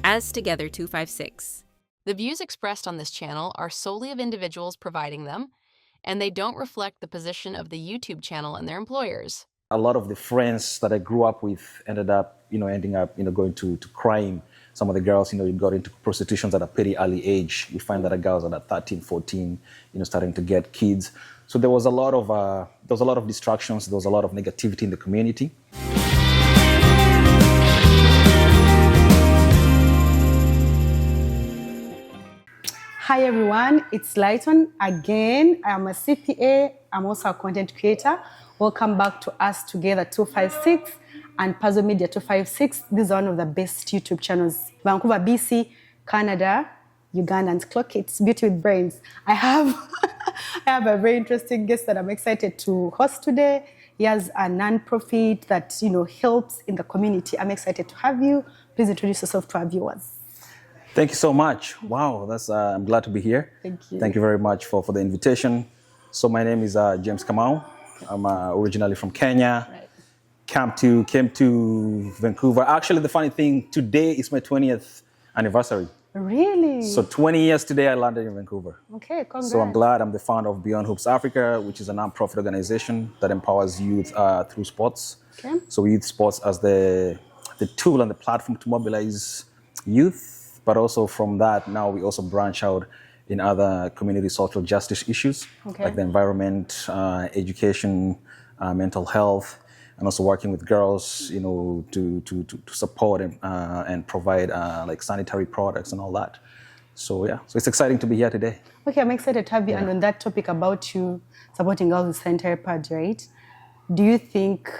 as Together 256. The views expressed on this channel are solely of individuals providing them, and they don't reflect the position of the YouTube channel and their employers. A lot of the friends that I grew up with ending up going to crime. Some of the girls, got into prostitution at a pretty early age. We find that the girls at 13, 14, starting to get kids. So there was a lot of distractions. There was a lot of negativity in the community. Hi everyone, it's Lighton again. I'm a CPA. I'm also a content creator. Welcome back to Us Together 256 and Puzzle Media 256. This is one of the best YouTube channels. Vancouver, BC, Canada, Ugandans. Clock it, Beauty with Brains. I have a very interesting guest that I'm excited to host today. He has a non-profit that helps in the community. I'm excited to have you. Please introduce yourself to our viewers. Thank you so much. Wow, I'm glad to be here. Thank you. Thank you very much for the invitation. So my name is James Kamau. I'm originally from Kenya. Right. Came to Vancouver. Actually, the funny thing, today is my 20th anniversary. Really? So 20 years today, I landed in Vancouver. Okay, congrats. So I'm glad. I'm the founder of Beyond Hoops Africa, which is a non-profit organization that empowers youth through sports. Okay. So we use sports as the tool and the platform to mobilize youth. But also from that, now we also branch out in other community social justice issues, like the environment, education, mental health, and also working with girls, to support and provide like sanitary products and all that. So yeah, so it's exciting to be here today. Okay, I'm excited to have you. And on that topic about you supporting girls with sanitary pads, right? Do you think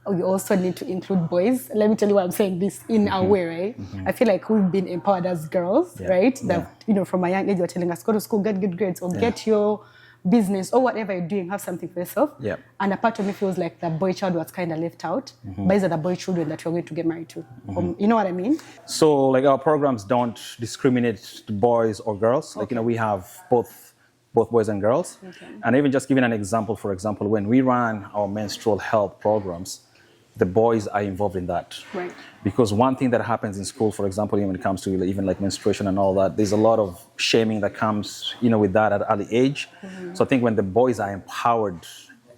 we also need to include boys? Let me tell you why I'm saying this in a way, right? Mm-hmm. I feel like we've been empowered as girls, right? That, from a young age, you're telling us, go to school, get good grades, or get your business, or whatever you're doing, have something for yourself. Yeah. And a part of me feels like the boy child was kind of left out. Mm-hmm. But these are the boy children that we're going to get married to. Mm-hmm. You know what I mean? So like our programs don't discriminate to boys or girls. Like, we have both boys and girls. Okay. And even just giving an example, for example, when we run our menstrual health programs, the boys are involved in that. Right. Because one thing that happens in school, for example, when it comes to even like menstruation and all that, there's a lot of shaming that comes, with that at an early age. Mm-hmm. So I think when the boys are empowered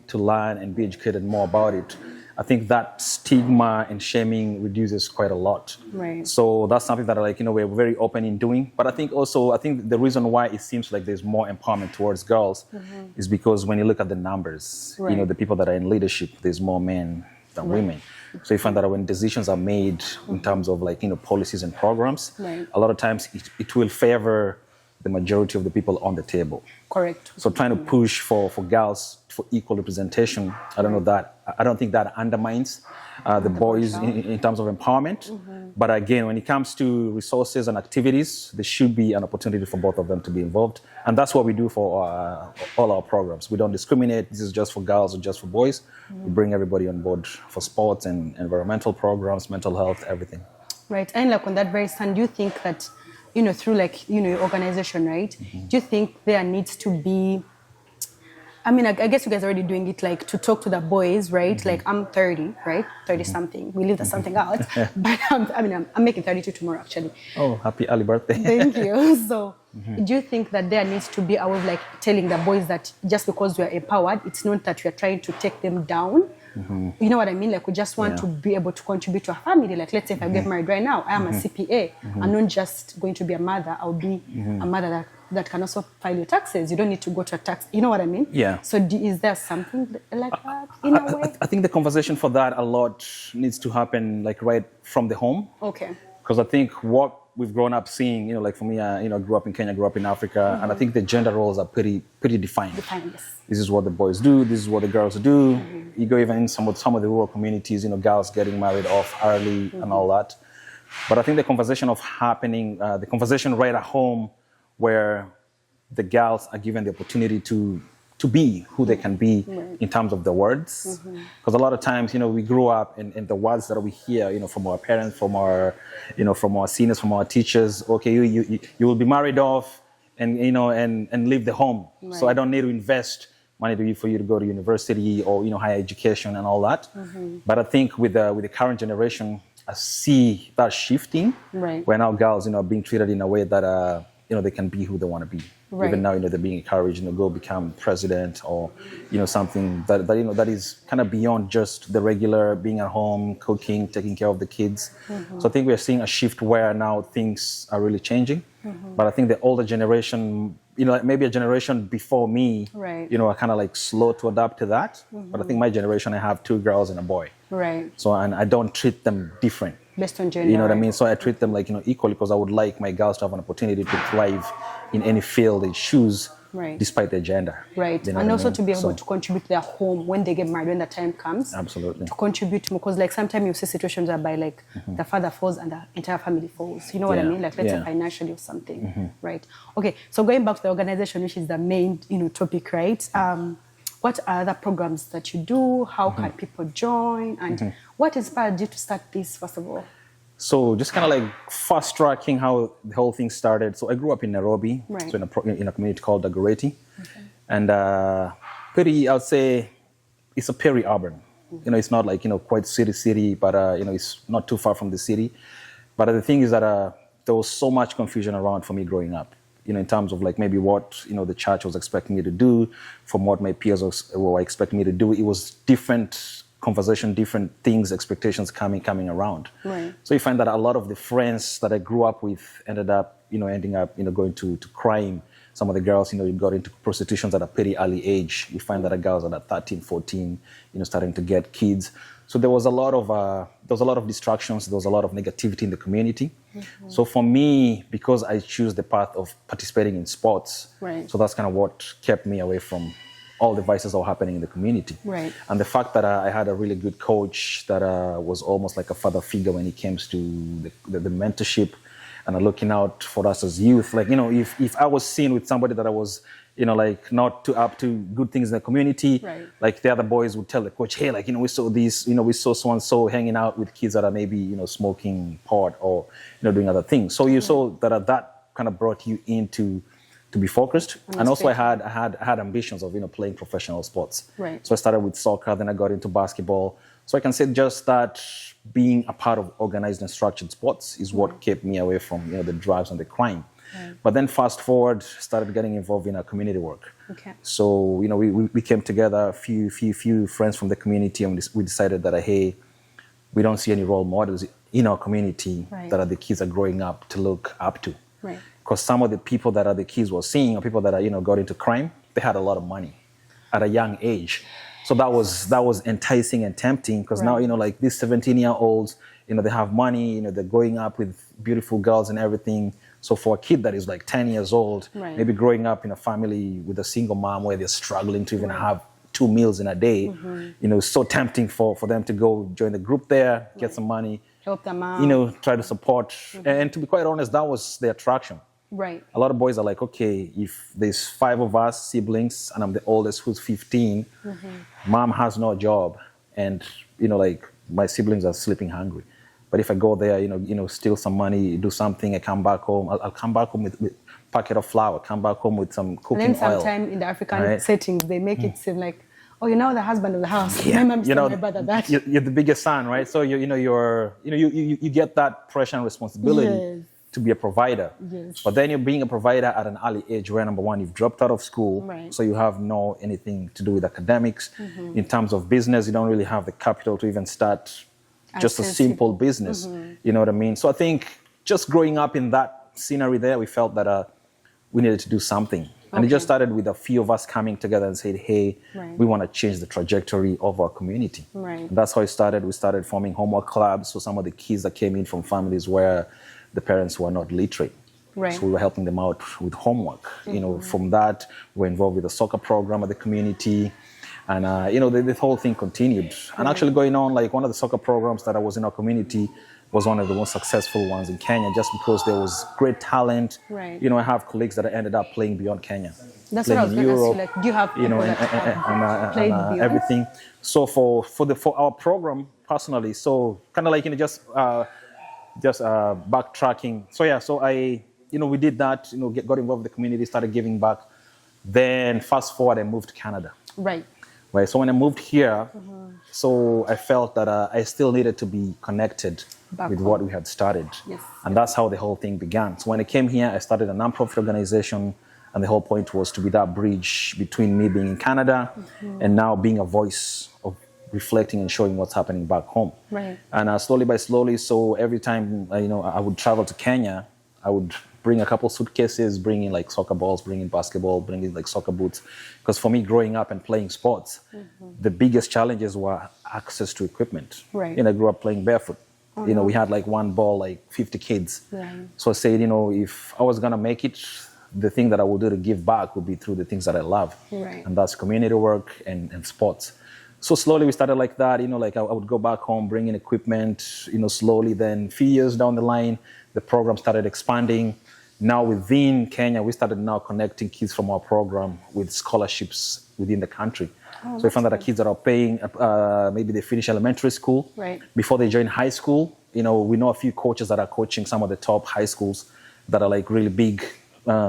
to learn and be educated more about it, I think that stigma and shaming reduces quite a lot. Right. So that's something that we're very open in doing. But I think the reason why it seems like there's more empowerment towards girls is because when you look at the numbers, the people that are in leadership, there's more men than women. So you find that when decisions are made in terms of policies and programs, a lot of times it will favor the majority of the people on the table. Correct. So trying to push for girls for equal representation, I don't think that undermines the boys in terms of empowerment. Mm-hmm. But again, when it comes to resources and activities, there should be an opportunity for both of them to be involved. And that's what we do for all our programs. We don't discriminate. This is just for girls or just for boys. Mm-hmm. We bring everybody on board for sports and environmental programs, mental health, everything. Right. And on that very stand, do you think that, through your organization, right? Mm-hmm. Do you think there needs to be, I guess you guys are already doing it, like to talk to the boys, right? Mm-hmm. Like I'm 30, right? 30 something. We leave the something out. But I'm making 32 tomorrow, actually. Oh, happy early birthday. Thank you. So do you think that there needs to be a way of like telling the boys that just because we are empowered, it's not that we are trying to take them down? Mm-hmm. You know what I mean? Like we just want to be able to contribute to a family. Like let's say if I get married right now, I am a CPA. I'm not just going to be a mother. I'll be a mother that can also file your taxes. You don't need to go to a tax. You know what I mean? Yeah. So is there something like that in a way? I think the conversation for that a lot needs to happen like right from the home. Okay. Because I think what we've grown up seeing, like for me, I grew up in Kenya, grew up in Africa, and I think the gender roles are pretty defined. Yes. This is what the boys do. This is what the girls do. You go even in some of the rural communities, girls getting married off early and all that. But I think the conversation the conversation right at home, where the girls are given the opportunity to be who they can be in terms of the words. Because a lot of times, we grew up in the words that we hear, from our parents, from our seniors, from our teachers. Okay, you will be married off and leave the home. Right. So I don't need to invest money for you to go to university or higher education and all that. But I think with the current generation, see that shifting, Right. where now girls, are being treated in a way that, they can be who they want to be. Right. Even now, they're being encouraged, go become president or, something that is kind of beyond just the regular being at home, cooking, taking care of the kids. So I think we're seeing a shift where now things are really changing. But I think the older generation, maybe a generation before me, Right. are kind of like slow to adapt to that. But I think my generation, I have 2 girls and a boy. Right. So, and I don't treat them different. Based on gender. You know what I right? mean? So I treat them like, equally, because I would like my girls to have an opportunity to thrive in any field they choose, Right. despite their gender. Right. You know And what I also mean? to be able So, to contribute to their home when they get married, when the time comes. Absolutely. To contribute more. Because like sometimes you see situations whereby like the father falls and the entire family falls. You know what I Yeah. mean? Like let's say Yeah. financially or something. Right. Okay. So going back to the organization, which is the main, topic, right? What are the programs that you do? How can people join? And what inspired you to start this, first of all? So just kind of like fast tracking how the whole thing started. So I grew up in Nairobi, Right. so in a community called Dagoretti. And I would say it's a peri-urban. It's not like, quite city, but, it's not too far from the city. But the thing is that there was so much confusion around for me growing up, in terms of like maybe what, the church was expecting me to do from what my peers were expecting me to do. It was different conversation, different things, expectations coming around. Right. So you find that a lot of the friends that I grew up with ending up going to crime. Some of the girls, got into prostitution at a pretty early age. You find that the girls are at 13, 14, starting to get kids. So there was a lot of distractions. There was a lot of negativity in the community. So for me, because I choose the path of participating in sports, Right. so that's kind of what kept me away from all the vices that were happening in the community. Right. And the fact that I had a really good coach that was almost like a father figure when it comes to the mentorship and looking out for us as youth. Like, if I was seen with somebody that I was, like not too up to good things in the community, Right. like the other boys would tell the coach, hey, like, we saw this, we saw so-and-so hanging out with kids that are maybe, smoking pot or, doing other things. So you saw that kind of brought you into to be focused. And also I had ambitions of, playing professional sports. Right. So I started with soccer, then I got into basketball. So I can say just that being a part of organized and structured sports is what kept me away from, the drugs and the crime. Right. But then fast forward, started getting involved in our community work. Okay. So, we came together, a few friends from the community, and we decided that, hey, we don't see any role models in our community Right. that the kids are growing up to look up to. Right. Because some of the people that the kids were seeing, or people that got into crime, they had a lot of money at a young age. So that was enticing and tempting, because Right. now, like these 17-year-olds, they have money, they're growing up with beautiful girls and everything. So for a kid that is like 10 years old, Right. maybe growing up in a family with a single mom where they're struggling to even have 2 meals in a day, it's so tempting for them to go join the group there, get some money, Help them out. try to support. And to be quite honest, that was the attraction. Right. A lot of boys are like, okay, if there's 5 of us siblings and I'm the oldest who's 15, mom has no job, and like my siblings are sleeping hungry. But if I go there, steal some money, do something, I come back home, I'll come back home with packet of flour, come back home with some cooking And then oil. sometimes in the African Right. settings, they make it seem like, oh, you're now the husband of the house. My mom told my brother that. You're the biggest son, right? So you get that pressure and responsibility Yes. to be a provider. Yes. But then you're being a provider at an early age where, number one, you've dropped out of school, Right. so you have no anything to do with academics. In terms of business, you don't really have the capital to even start just a sensible. simple business. You know what I mean? So I think just growing up in that scenery there, we felt that we needed to do something. And it just started with a few of us coming together and said, hey, Right. we want to change the trajectory of our community. Right. And that's how it started. We started forming homework clubs. So some of the kids that came in from families where the parents were not literate. Right. So we were helping them out with homework. From that, we were involved with the soccer program at the community. And, the whole thing continued. And actually going on, like one of the soccer programs that I was in our community was one of the most successful ones in Kenya, just because there was great talent. Right. I have colleagues that ended up playing beyond Kenya. That's what I was playing going to Europe, ask you. Like, do you have people that have played beyond? everything. So for our program personally, so kind of like just backtracking. So I we did that. Got involved with the community, started giving back. Then fast forward, I moved to Canada. Right. Right. So when I moved here, so I felt that I still needed to be connected with what we had started. Yes. And that's how the whole thing began. So when I came here, I started a nonprofit organization, and the whole point was to be that bridge between me being in Canada and now being a voice of reflecting and showing what's happening back home. Right. And slowly by slowly, so every time I would travel to Kenya, I would bring a couple suitcases, bring in like soccer balls, bring in basketball, bring in like soccer boots. Because for me, growing up and playing sports, the biggest challenges were access to equipment. Right. I grew up playing barefoot. We had like one ball, like 50 kids. Right. So I said, if I was gonna make it, the thing that I would do to give back would be through the things that I love. Right. And that's community work and sports. So slowly we started like that, like I would go back home, bring in equipment, slowly. Then a few years down the line, the program started expanding. Now within Kenya, we started now connecting kids from our program with scholarships within the country. So we found that the kids that are paying, maybe they finish elementary school. Right. Before they join high school, we know a few coaches that are coaching some of the top high schools that are like really big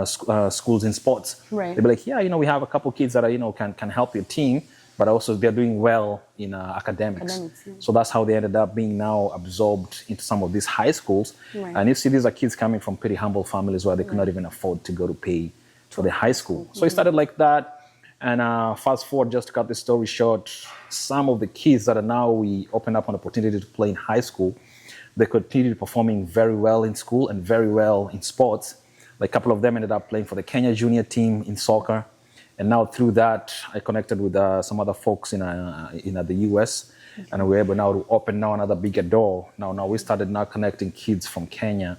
schools in sports. Right. They'll be like, yeah, we have a couple kids that are, can help your team, but also they're doing well in academics. Yeah. So that's how they ended up being now absorbed into some of these high schools. Right. And you see these are kids coming from pretty humble families where they could not even afford to go to pay for the high school. So it started like that. And fast forward, just to cut the story short, some of the kids that are now we open up an opportunity to play in high school, they continued performing very well in school and very well in sports. Like a couple of them ended up playing for the Kenya junior team in soccer. And now through that, I connected with some other folks in the US, and we were able now to open now another bigger door. Now we started now connecting kids from Kenya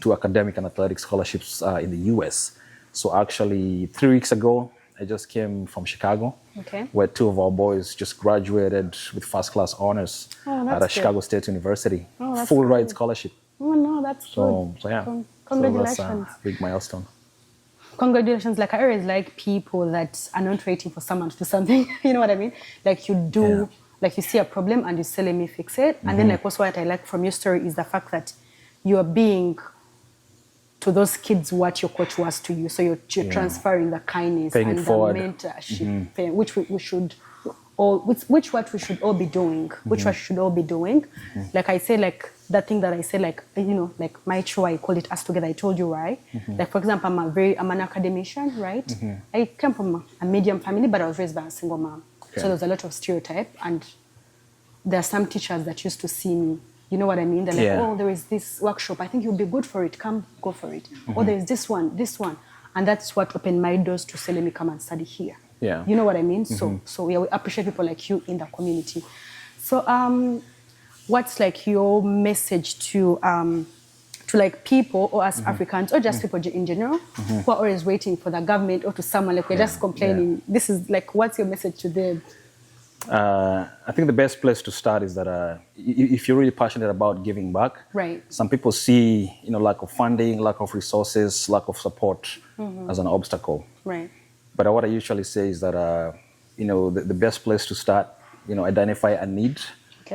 to academic and athletic scholarships in the US. So actually 3 weeks ago, I just came from Chicago, where 2 of our boys just graduated with first-class honors at a Chicago State University, full ride scholarship. Oh no, that's So yeah, congratulations. So that's a big milestone. Congratulations. Like I always like people that are not waiting for someone to do something. You know what I mean? Like you do, like you see a problem and you say, let me fix it. And then like also what I like from your story is the fact that you are being to those kids what your coach was to you. So you're transferring the kindness Paying and it forward. the mentorship, which we should all, which what we should all be doing, which what should all be doing. Like I say, like that thing that I say, like, like my show, I call it Us Together. I told you, right? Like, for example, I'm an academician, right? I came from a medium family, but I was raised by a single mom. So there's a lot of stereotype. And there are some teachers that used to see me. You know what I mean? They're like, oh, there is this workshop. I think you'll be good for it. Come, go for it. Or there's this one. And that's what opened my doors to say, let me come and study here. Yeah. You know what I mean? So yeah, we appreciate people like you in the community. So what's like your message to like people or us Africans or just people in general who are always waiting for the government or to someone, like we're just complaining. This is like, what's your message to them? I think the best place to start is that if you're really passionate about giving back, right? Some people see, lack of funding, lack of resources, lack of support as an obstacle. Right. But what I usually say is that, the best place to start, identify a need,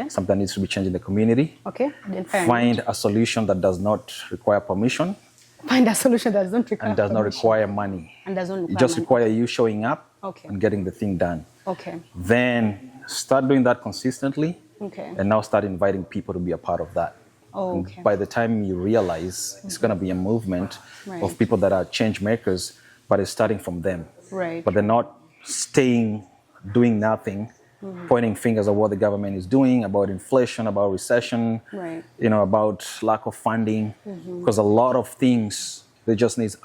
something that needs to be changed in the community. Okay. Find a solution that does not require permission. Find a solution that doesn't require and does not require money. And doesn't require It just money. requires you showing up and getting the thing done. Okay. Then start doing that consistently. Okay. And now start inviting people to be a part of that. Oh, And okay. by the time you realize it's going to be a movement of people that are change makers, but it's starting from them. Right. But they're not staying, doing nothing, pointing fingers at what the government is doing, about inflation, about recession, Right. about lack of funding. Because a lot of things, they just need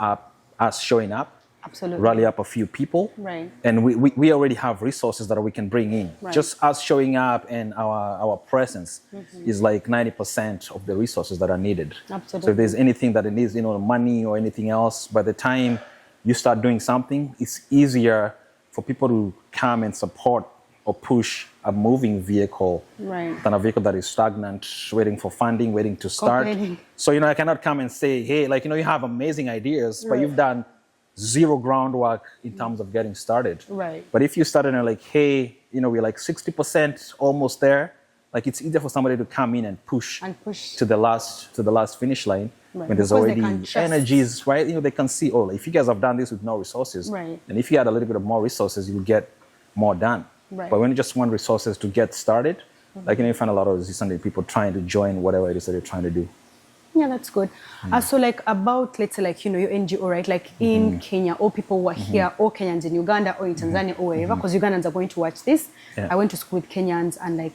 us showing up, Absolutely. rally up a few people. Right. And we already have resources that we can bring in. Right. Just us showing up and our presence is like 90% of the resources that are needed. Absolutely. So if there's anything that it needs, money or anything else, by the time you start doing something, it's easier for people to come and support or push a moving vehicle than a vehicle that is stagnant, waiting for funding, waiting to start. Complaining. So, I cannot come and say, hey, you have amazing ideas, but you've done zero groundwork in terms of getting started. Right. But if you started and like, hey, we're like 60% almost there, like it's easier for somebody to come in and push to the last finish line when there's Because they already can trust. energies, right? They can see, if you guys have done this with no resources, Right. and if you had a little bit of more resources, you'll get more done. Right. But when you just want resources to get started, Like, you find a lot of Sunday people trying to join whatever it is that they're trying to do. Yeah, that's good. So like about, let's say like, your NGO, right? Like in Kenya, all people who are here, all Kenyans in Uganda or in Tanzania or wherever, because Ugandans are going to watch this. Yeah. I went to school with Kenyans, and like,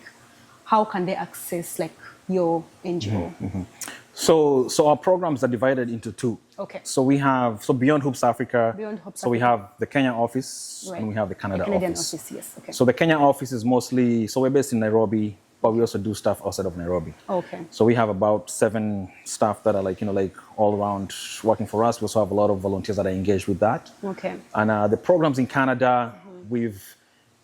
how can they access like your NGO? So our programs are divided into two. Okay. So we have, Beyond Hoops Africa. Beyond Hoops so we Africa. have the Kenya office, Right. and we have the Canada Canadian office. yes. Okay. So the Kenya office is mostly, we're based in Nairobi, but we also do stuff outside of Nairobi. Okay. So we have about 7 staff that are like, like all around working for us. We also have a lot of volunteers that are engaged with that. Okay. And the programs in Canada, we've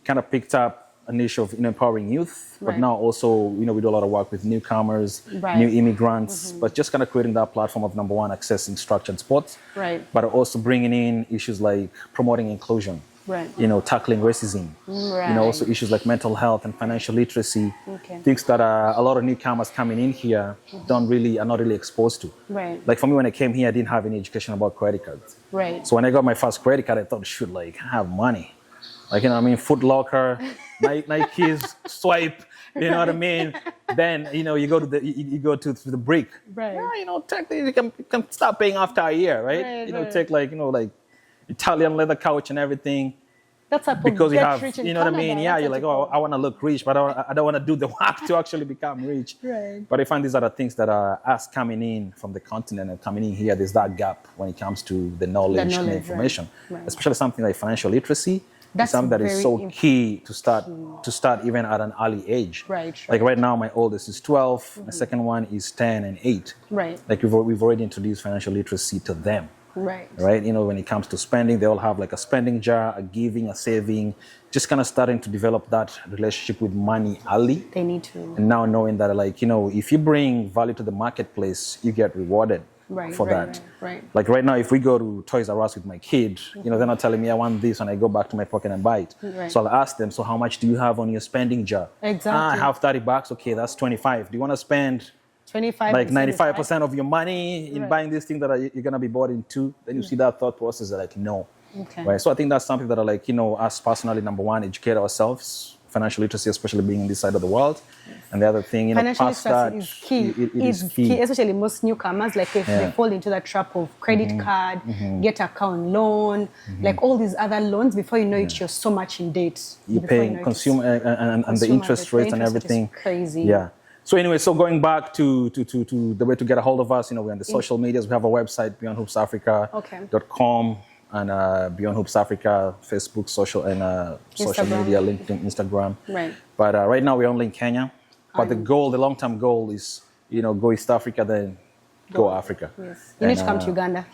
kind of picked up a niche of empowering youth, but Right. now also, we do a lot of work with newcomers, Right. new immigrants, but just kind of creating that platform of, number one, accessing structured sports, Right. but also bringing in issues like promoting inclusion, Right. tackling racism, Right. also issues like mental health and financial literacy, Okay. things that a lot of newcomers coming in here are not really exposed to. Right. Like for me, when I came here, I didn't have any education about credit cards. Right. So when I got my first credit card, I thought, shoot, like, I have money. Like, Foot Locker, Nike's, swipe, you know what I mean? Then, you go to the brick. Right. Yeah, technically you can start paying after a year, right? Right, right. Take like Italian leather couch and everything. That's a Because you get have, rich in you know what I Canada. mean? Yeah, That's you're what like, oh, I want to look rich, but I don't want to do the work to actually become rich. Right. But I find these are the things that are us coming in from the continent and coming in here. There's that gap when it comes to the knowledge and right. information, Right. especially something like financial literacy. That's Something that is very so key to start even at an early age. Right, Like right now, my oldest is 12. My second one is 10 and 8. Right. Like we've already introduced financial literacy to them. Right. Right. When it comes to spending, they all have like a spending jar, a giving, a saving, just kind of starting to develop that relationship with money early. They need to. And now knowing that, like, if you bring value to the marketplace, you get rewarded Right, for right, that. right. Like right now, if we go to Toys R Us with my kid, they're not telling me I want this and I go back to my pocket and buy it. Right. So I'll ask them, so how much do you have on your spending jar? Exactly. I have $30. Okay, that's 25. Do you want to spend 25. like 95% of your money in Right. buying this thing that you're going to be bought into? Then you see that thought process, like, no. Okay. Right. So I think that's something that I like, us personally, number one, educate ourselves, financial literacy, especially being in this side of the world. Yes. And the other thing, financial past that, literacy is key. It is key. Especially most newcomers, like if they fall into the trap of credit card, get account loan, like all these other loans, before you know it, you're so much in debt. You're Before you paying know it, consumer and the consumer interest debt. rates The and interest rate is everything. crazy. Yeah. So anyway, going back to the way to get a hold of us, we're on the social medias. We have a website, beyondhoopsafrica.com, and Beyond Hoops Africa, Facebook, social Instagram. media, LinkedIn, Instagram. Right. But right now we're only in Kenya. But the long-term goal is, go East Africa, then go Africa. Yes. You need to come to Uganda.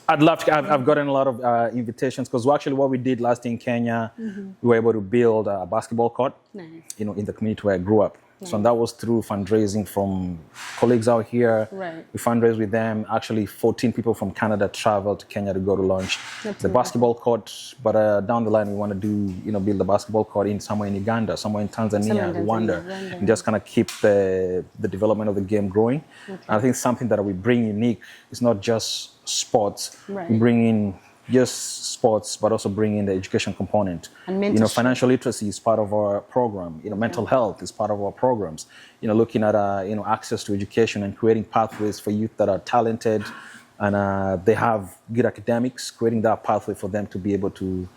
I'd love to. I've gotten a lot of invitations because actually what we did last year in Kenya, we were able to build a basketball court, Nice. in the community where I grew up. So that was through fundraising from colleagues out here. Right. We fundraised with them. Actually, 14 people from Canada traveled to Kenya to go to launch the basketball court. But down the line, we want to do, build a basketball court somewhere in Uganda, somewhere in Tanzania, Rwanda, and just kind of keep the development of the game growing. Okay. And I think something that we bring unique is not just sports. Right. We bring in just sports, but also bring in the education component. And mentorship. Financial literacy is part of our program. Mental health is part of our programs. Looking at access to education and creating pathways for youth that are talented and they have good academics, creating that pathway for them to be able to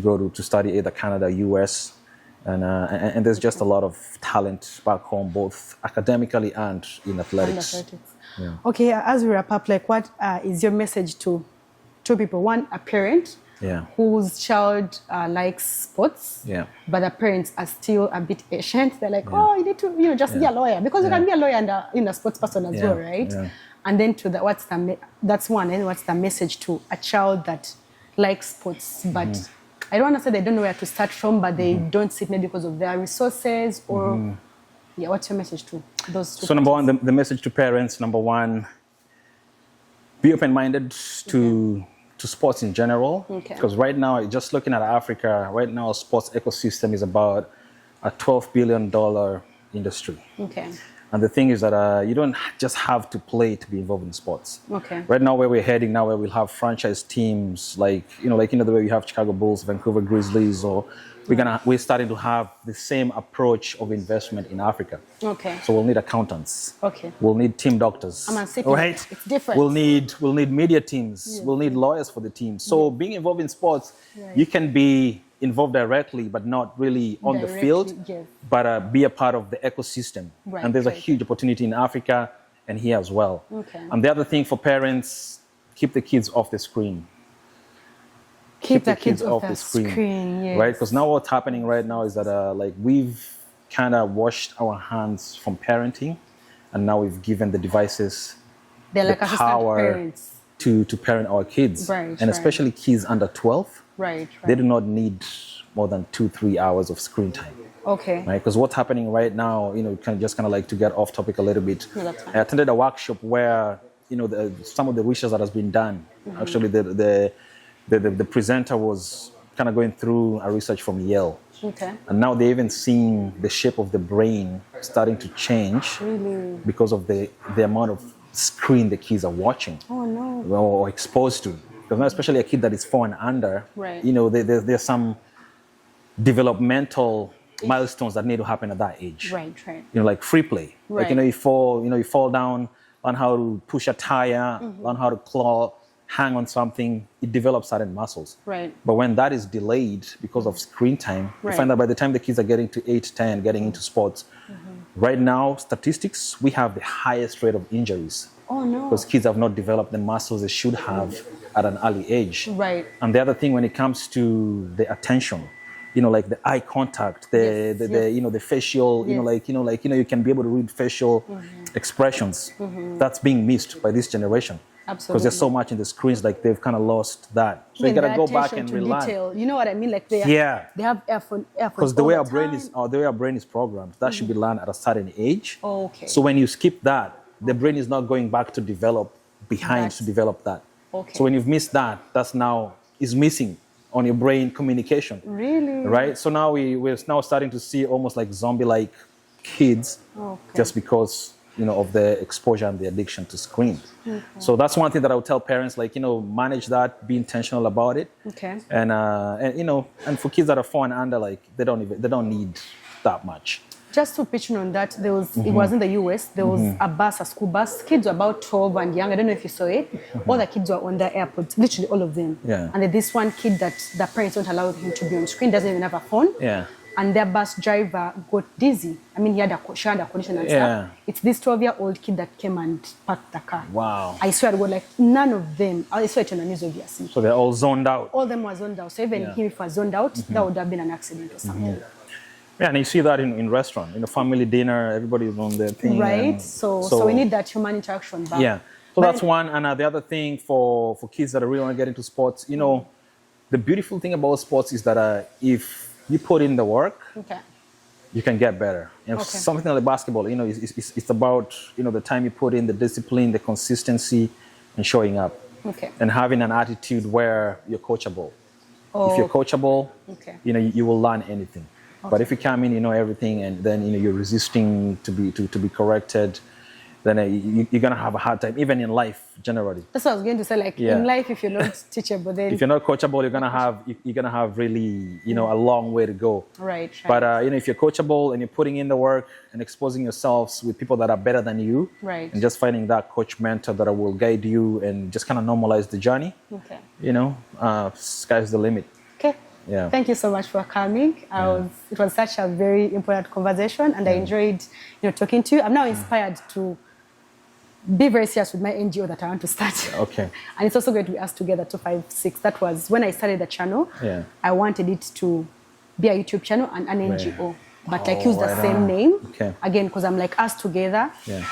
go to study either Canada, US, and there's just a lot of talent back home, both academically and in athletics. Yeah. Okay, as we wrap up, like what is your message to two people? One, a parent whose child likes sports, but the parents are still a bit patient. They're like, oh, you need to, just be a lawyer, because you can be a lawyer and a sports person as well, right? Yeah. And then that's one. And what's the message to a child that likes sports, but I don't want to say they don't know where to start from, but they don't see it maybe because of their resources or. Yeah, what's your message to those two? So number one, the message to parents, number one, be open-minded to sports in general. Because right now, just looking at Africa, right now, sports ecosystem is about a $12 billion industry. Okay. And the thing is that you don't just have to play to be involved in sports. Okay. Right now, where we're heading now, where we'll have franchise teams like the way we have Chicago Bulls, Vancouver Grizzlies, or we're starting to have the same approach of investment in Africa. Okay. So we'll need accountants. Okay. We'll need team doctors. I'm a right? It's different. We'll need media teams. We'll need lawyers for the team. So being involved in sports, you can be involved directly, but not really on the field, but be a part of the ecosystem. Right, and there's a huge opportunity in Africa and here as well. Okay. And the other thing for parents, keep the kids off the screen. Keep the kids off the screen, yes. Right? Because now what's happening right now is that like we've kind of washed our hands from parenting, and now we've given the devices They're the like assistant power parents. to parent our kids. Right, and especially kids under 12. Right. They do not need more than 2-3 hours of screen time. Okay. Right? Because what's happening right now, kind of like to get off topic a little bit. No, that's fine. I attended a workshop where, some of the research that has been done, actually the presenter was kind of going through a research from Yale. Okay. And now they're even seeing the shape of the brain starting to change because of the amount of screen the kids are watching. Oh, no. Or exposed to. Because now especially a kid that is 4 and under, right. There's some developmental milestones that need to happen at that age. Right. Like free play. Right. Like, you fall down, learn how to push a tire, learn how to claw, hang on something, it develops certain muscles. Right. But when that is delayed because of screen time, you find that by the time the kids are getting to 8, 10, getting into sports, right now, statistics, we have the highest rate of injuries. Oh, no. Because kids have not developed the muscles they should have at an early age. Right. And the other thing when it comes to the attention, like the eye contact, the facial, you can be able to read facial expressions. That's being missed by this generation. Absolutely. Because there's so much in the screens, like they've kind of lost that. So you gotta go back and relearn. Detail. You know what I mean? Like they have earphones. Because the way our brain is programmed, that should be learned at a certain age. Okay. So when you skip that, the brain is not going back to develop to develop that. Okay. So when you've missed that, that's now is missing on your brain communication. Really? Right? So now we're now starting to see almost like zombie-like kids just because, of the exposure and the addiction to screen. Okay. So that's one thing that I would tell parents, like, manage that, be intentional about it. Okay. And for kids that are 4 and under, like they don't need that much. Just to pitch in on that, there was it was in the US. There was a school bus. Kids were about 12 and young. I don't know if you saw it. All the kids were on the airport, literally all of them. Yeah. And then this one kid that the parents don't allow him to be on screen, doesn't even have a phone. Yeah. And their bus driver got dizzy. I mean, she had a condition and stuff. It's this 12-year-old kid that came and parked the car. Wow. I swear to God, like none of them. I swear it on the news, obviously. So they're all zoned out. All them were zoned out. So even him, if he was zoned out, that would have been an accident or something. Yeah, and you see that in restaurant, family dinner, everybody's on their thing. Right. So we need that human interaction back. Yeah. So that's one. And the other thing for kids that really want to get into sports, the beautiful thing about sports is that if you put in the work, you can get better. Something like basketball, it's about, the time you put in, the discipline, the consistency, and showing up. Okay. And having an attitude where you're coachable. If you're coachable, you will learn anything. But if you come in, you know everything, and then you're resisting to be corrected, then you're gonna have a hard time, even in life generally. That's what I was going to say. Like in life, if you're not teachable, then if you're not coachable, you're gonna have really a long way to go. Right. But if you're coachable and you're putting in the work and exposing yourselves with people that are better than you, right, and just finding that coach mentor that will guide you and just kind of normalize the journey. Okay. Sky's the limit. Okay. Yeah. Thank you so much for coming. It was such a very important conversation, and I enjoyed, talking to you. I'm now inspired to be very serious with my NGO that I want to start. Okay. And it's also going to be us together 256. That was when I started the channel. Yeah. I wanted it to be a YouTube channel and an NGO, but use the right same on. name. Okay. Again, because I'm like us together. Yeah.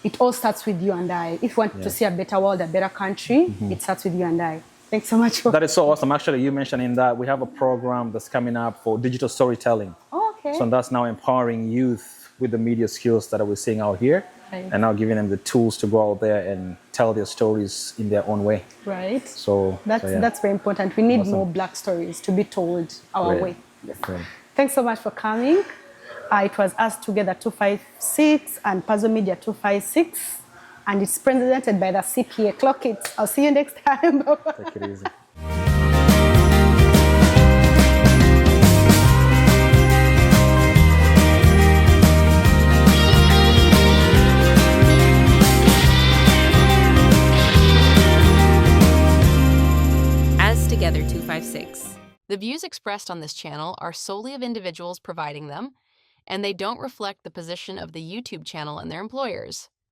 It all starts with you and I. If you want to see a better world, a better country, it starts with you and I. Thanks so much. That is so awesome. Actually, you mentioning that we have a program that's coming up for digital storytelling. Oh, okay. So that's now empowering youth with the media skills that we're seeing out here, right, and now giving them the tools to go out there and tell their stories in their own way. Right. So that's very important. We need more Black stories to be told our way. Yes. Great. Thanks so much for coming. It was us together 256 and Puzzle Media 256. And it's presented by the CPA. Clock it. I'll see you next time. Take it easy. Together 256. The views expressed on this channel are solely of individuals providing them, and they don't reflect the position of the YouTube channel and their employers.